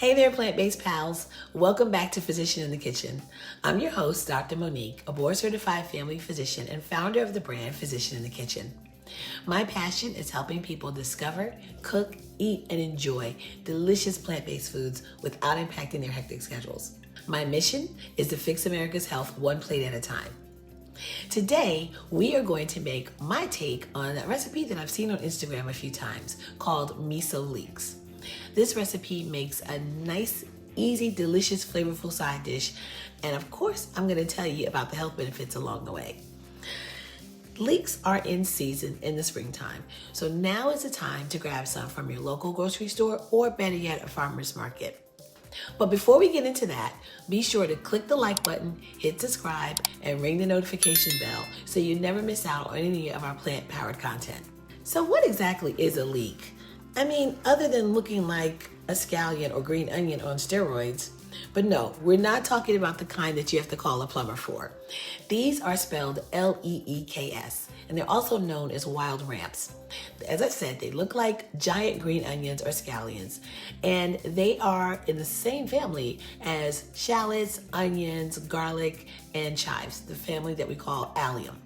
Hey there, plant-based pals. Welcome back to Physician in the Kitchen. I'm your host, Dr. Monique, a board-certified family physician and founder of the brand Physician in the Kitchen. My passion is helping people discover, cook, eat, and enjoy delicious plant-based foods without impacting their hectic schedules. My mission is to fix America's health one plate at a time. Today, we are going to make my take on a recipe that I've seen on Instagram a few times called Miso Leeks. This recipe makes a nice, easy, delicious, flavorful side dish. And of course, I'm going to tell you about the health benefits along the way. Leeks are in season in the springtime. So now is the time to grab some from your local grocery store or better yet, a farmer's market. But before we get into that, be sure to click the like button, hit subscribe, and ring the notification bell so you never miss out on any of our plant-powered content. So what exactly is a leek? I mean, other than looking like a scallion or green onion on steroids. But no, we're not talking about the kind that you have to call a plumber for. These are spelled L-E-E-K-S, and they're also known as wild ramps. As I said, they look like giant green onions or scallions, and they are in the same family as shallots, onions, garlic, and chives, the family that we call allium.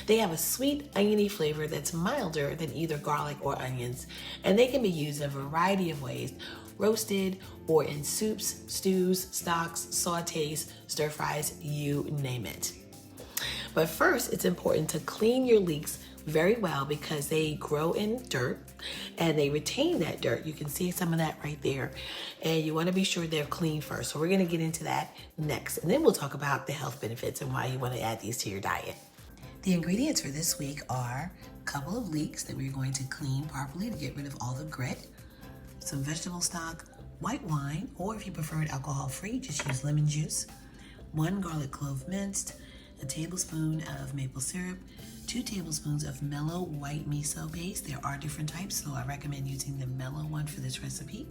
They have a sweet, oniony flavor that's milder than either garlic or onions, and they can be used in a variety of ways, roasted or in soups, stews, stocks, sautés, stir fries, you name it. But first, it's important to clean your leeks very well because they grow in dirt and they retain that dirt. You can see some of that right there. And you want to be sure they're clean first. So we're going to get into that next. And then we'll talk about the health benefits and why you want to add these to your diet. The ingredients for this week are a couple of leeks that we're going to clean properly to get rid of all the grit, some vegetable stock, white wine, or if you prefer it alcohol-free, just use lemon juice, 1 garlic clove minced, a tablespoon of maple syrup, 2 tablespoons of mellow white miso paste. There are different types, so I recommend using the mellow one for this recipe,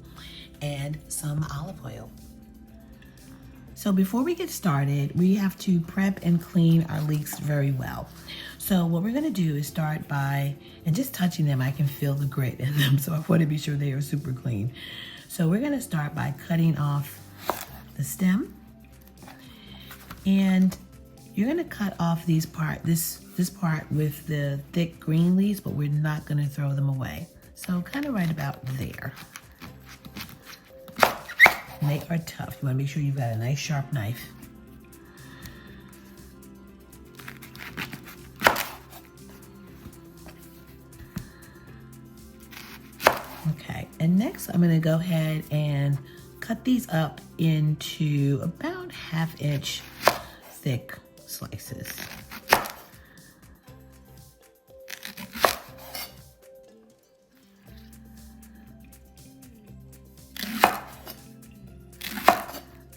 and some olive oil. So before we get started, we have to prep and clean our leeks very well. So what we're gonna do is start by, and just touching them, I can feel the grit in them, so I want to be sure they are super clean. So we're gonna start by cutting off the stem, and you're gonna cut off this part with the thick green leaves, but we're not gonna throw them away. So kind of right about there. And they are tough. You want to make sure you've got a nice sharp knife. Okay, and next I'm going to go ahead and cut these up into about 1/2 inch thick slices.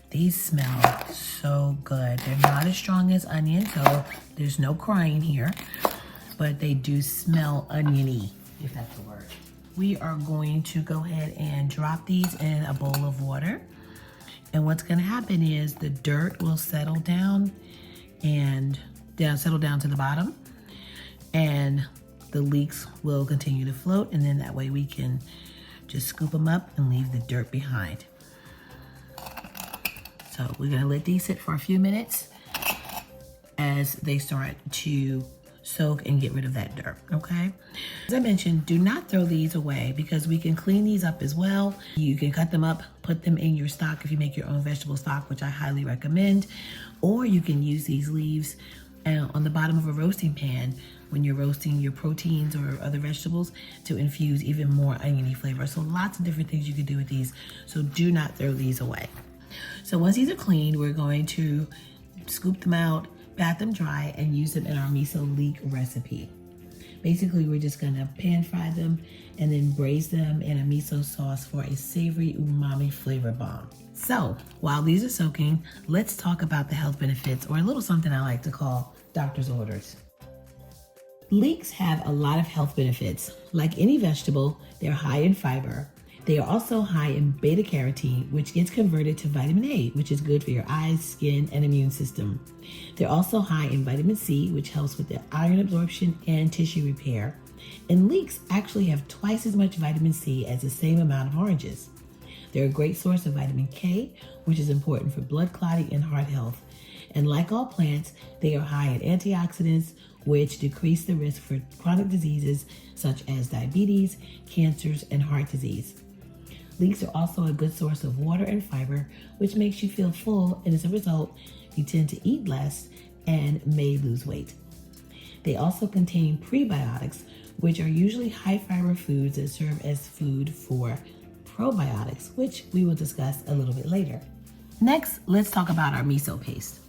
These smell so good. They're not as strong as onion, so there's no crying here, but they do smell oniony, if that's a word. We are going to go ahead and drop these in a bowl of water. And what's gonna happen is the dirt will settle down and settle down to the bottom, and the leeks will continue to float, and then that way we can just scoop them up and leave the dirt behind. So we're gonna let these sit for a few minutes as they start to soak and get rid of that dirt, okay? As I mentioned, do not throw these away because we can clean these up as well. You can cut them up, put them in your stock if you make your own vegetable stock, which I highly recommend, or you can use these leaves on the bottom of a roasting pan when you're roasting your proteins or other vegetables to infuse even more oniony flavor. So lots of different things you can do with these, so do not throw these away. So once these are cleaned, we're going to scoop them out, pat them dry, and use them in our miso leek recipe. Basically, we're just gonna pan fry them and then braise them in a miso sauce for a savory umami flavor bomb. So while these are soaking, let's talk about the health benefits, or a little something I like to call doctor's orders. Leeks have a lot of health benefits. Like any vegetable, they're high in fiber. They are also high in beta carotene, which gets converted to vitamin A, which is good for your eyes, skin, and immune system. They're also high in vitamin C, which helps with the iron absorption and tissue repair. And leeks actually have twice as much vitamin C as the same amount of oranges. They're a great source of vitamin K, which is important for blood clotting and heart health. And like all plants, they are high in antioxidants, which decrease the risk for chronic diseases such as diabetes, cancers, and heart disease. Leeks are also a good source of water and fiber, which makes you feel full, and as a result, you tend to eat less and may lose weight. They also contain prebiotics, which are usually high fiber foods that serve as food for probiotics, which we will discuss a little bit later. Next, let's talk about our miso paste.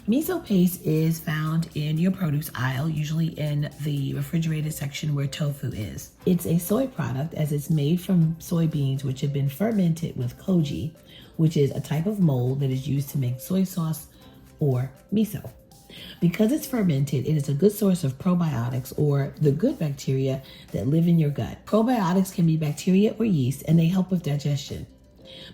Miso paste is found in your produce aisle, usually in the refrigerated section where tofu is. It's a soy product as it's made from soybeans which have been fermented with koji, which is a type of mold that is used to make soy sauce or miso. Because it's fermented, it is a good source of probiotics, or the good bacteria that live in your gut. Probiotics can be bacteria or yeast, and they help with digestion.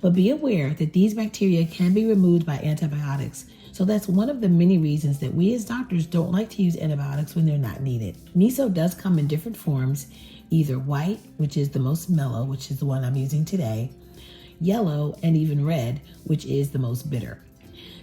But be aware that these bacteria can be removed by antibiotics. So that's one of the many reasons that we as doctors don't like to use antibiotics when they're not needed. Miso does come in different forms, either white, which is the most mellow, which is the one I'm using today, yellow, and even red, which is the most bitter.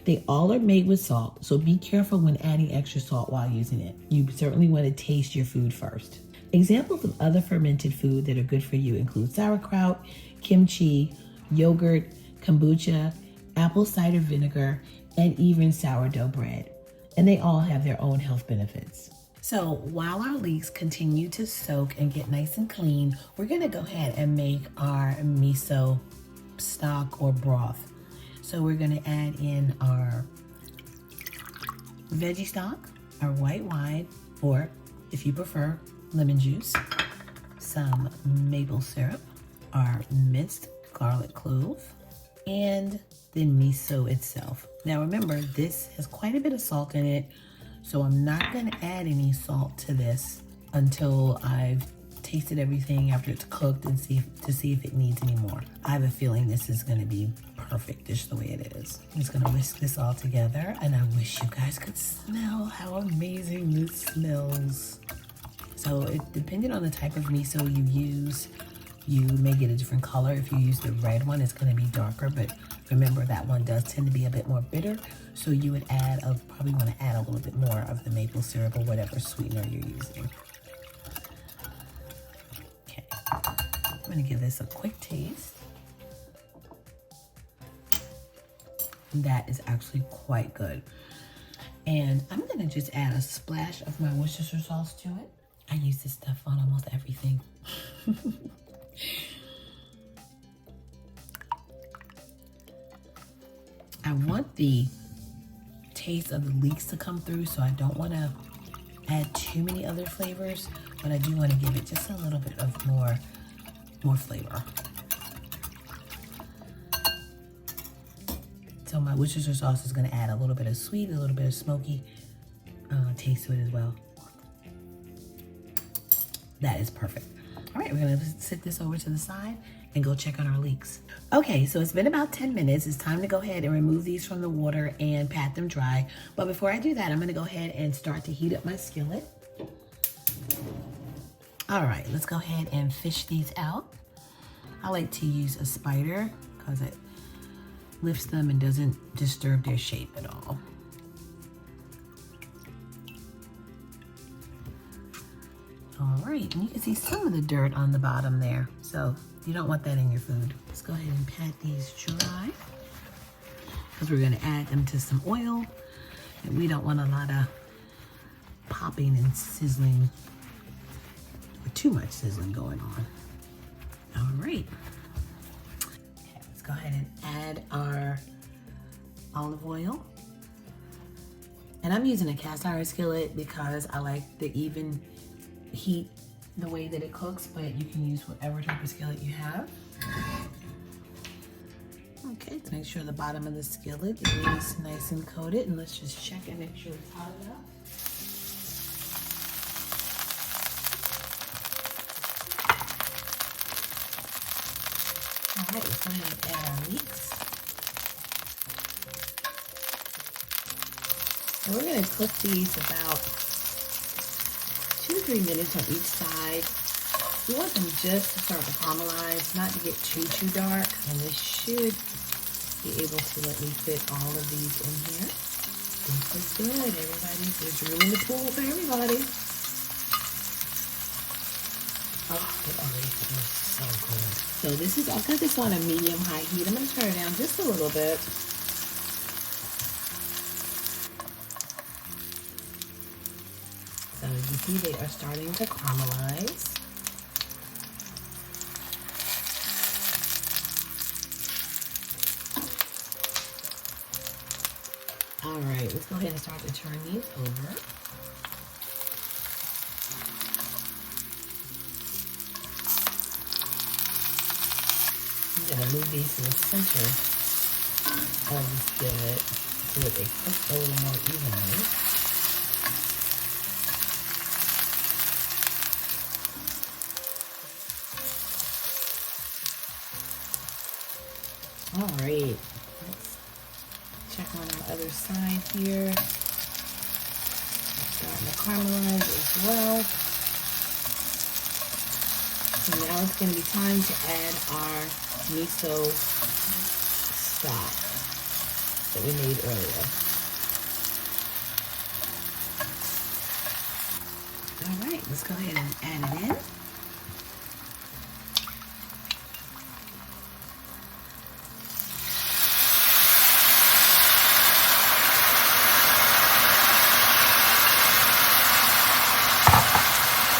They all are made with salt, so be careful when adding extra salt while using it. You certainly want to taste your food first. Examples of other fermented food that are good for you include sauerkraut, kimchi, yogurt, kombucha, apple cider vinegar, and even sourdough bread. And they all have their own health benefits. So while our leeks continue to soak and get nice and clean, we're gonna go ahead and make our miso stock or broth. So we're gonna add in our veggie stock, our white wine, or if you prefer, lemon juice, some maple syrup, our minced garlic clove, and the miso itself. Now remember, this has quite a bit of salt in it, so I'm not gonna add any salt to this until I've tasted everything after it's cooked and see if it needs any more. I have a feeling this is gonna be perfect just the way it is. I'm just gonna whisk this all together, and I wish you guys could smell how amazing this smells. So depending on the type of miso you use, you may get a different color. If you use the red one, it's gonna be darker, but remember that one does tend to be a bit more bitter, so you would probably wanna add a little bit more of the maple syrup or whatever sweetener you're using. Okay, I'm gonna give this a quick taste. That is actually quite good. And I'm gonna just add a splash of my Worcestershire sauce to it. I use this stuff on almost everything. I want the taste of the leeks to come through, so I don't want to add too many other flavors, but I do want to give it just a little bit of more flavor. So my Worcestershire sauce is going to add a little bit of sweet, a little bit of smoky taste to it as well. That is perfect. All right, we're gonna sit this over to the side and go check on our leeks. Okay, so it's been about 10 minutes. It's time to go ahead and remove these from the water and pat them dry. But before I do that, I'm gonna go ahead and start to heat up my skillet. All right, let's go ahead and fish these out. I like to use a spider because it lifts them and doesn't disturb their shape at all. All right, and you can see some of the dirt on the bottom there, so you don't want that in your food. Let's go ahead and pat these dry because we're gonna add them to some oil, and we don't want a lot of popping and sizzling, or too much sizzling going on. All right, okay, let's go ahead and add our olive oil. And I'm using a cast iron skillet because I like the even heat the way that it cooks, but you can use whatever type of skillet you have. Okay, to make sure the bottom of the skillet is nice and coated, and let's just check and make sure it's hot enough. All right, let's go ahead and add our leeks. And we're gonna cook these about 2 to 3 minutes on each side. You want them just to start to caramelize, not to get too dark. And this should be able to let me fit all of these in here. This is good, everybody. There's room in the pool for everybody. Oh, it already smells so good. So this is, I've got this on a medium-high heat. I'm going to turn it down just a little bit. So you can see they are starting to caramelize. All right, let's go ahead and start to turn these over. I'm gonna move these to the center of the skillet so that they cook a little more evenly. All right, let's check on our other side here. It's starting to caramelize as well. So now it's going to be time to add our miso stock that we made earlier. All right, let's go ahead and add it in.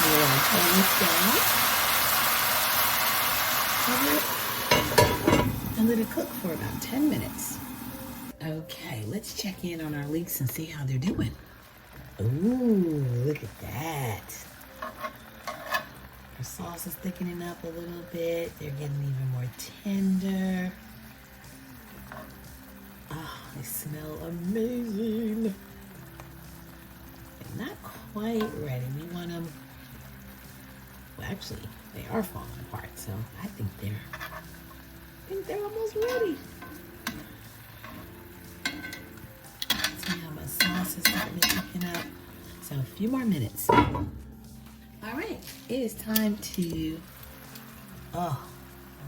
We're going to turn this down. And let it cook for about 10 minutes. Okay, let's check in on our leeks and see how they're doing. Ooh, look at that. Our sauce is thickening up a little bit. They're getting even more tender. Oh, they smell amazing. They're not quite ready. We want them, well, actually, they are falling apart, so I think they're almost ready. See how my sauce is starting to thicken up. So a few more minutes. All right, it is time to, oh,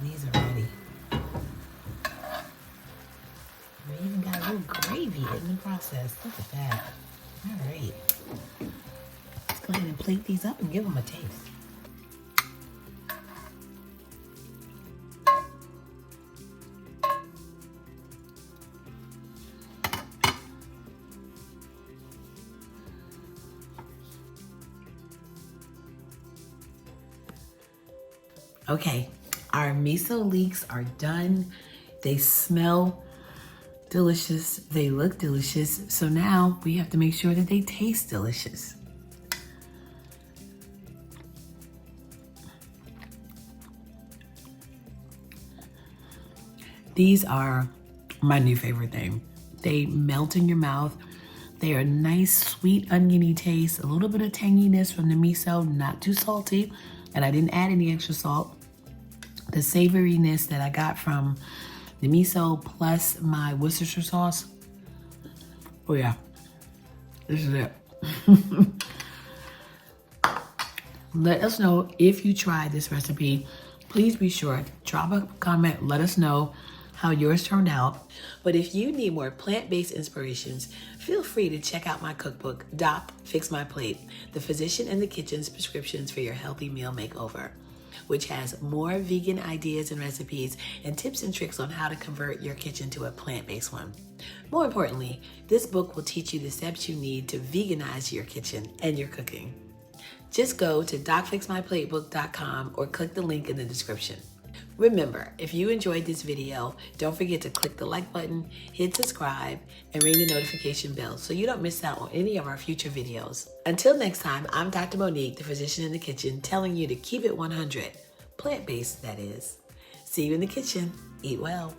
these are ready. We even got a little gravy in the process. Look at that. All right. Let's go ahead and plate these up and give them a taste. Okay, our miso leeks are done. They smell delicious. They look delicious. So now we have to make sure that they taste delicious. These are my new favorite thing. They melt in your mouth. They are a nice, sweet, oniony taste, a little bit of tanginess from the miso, not too salty, and I didn't add any extra salt. The savoriness that I got from the miso plus my Worcestershire sauce. Oh yeah, this is it. Let us know if you tried this recipe. Please be sure to drop a comment, let us know how yours turned out. But if you need more plant-based inspirations, feel free to check out my cookbook, Doc Fix My Plate, the Physician in the Kitchen's prescriptions for your healthy meal makeover, which has more vegan ideas and recipes and tips and tricks on how to convert your kitchen to a plant-based one. More importantly, this book will teach you the steps you need to veganize your kitchen and your cooking. Just go to docfixmyplatebook.com or click the link in the description. Remember, if you enjoyed this video, don't forget to click the like button, hit subscribe, and ring the notification bell so you don't miss out on any of our future videos. Until next time, I'm Dr. Monique, the Physician in the Kitchen, telling you to keep it 100. Plant-based, that is. See you in the kitchen. Eat well.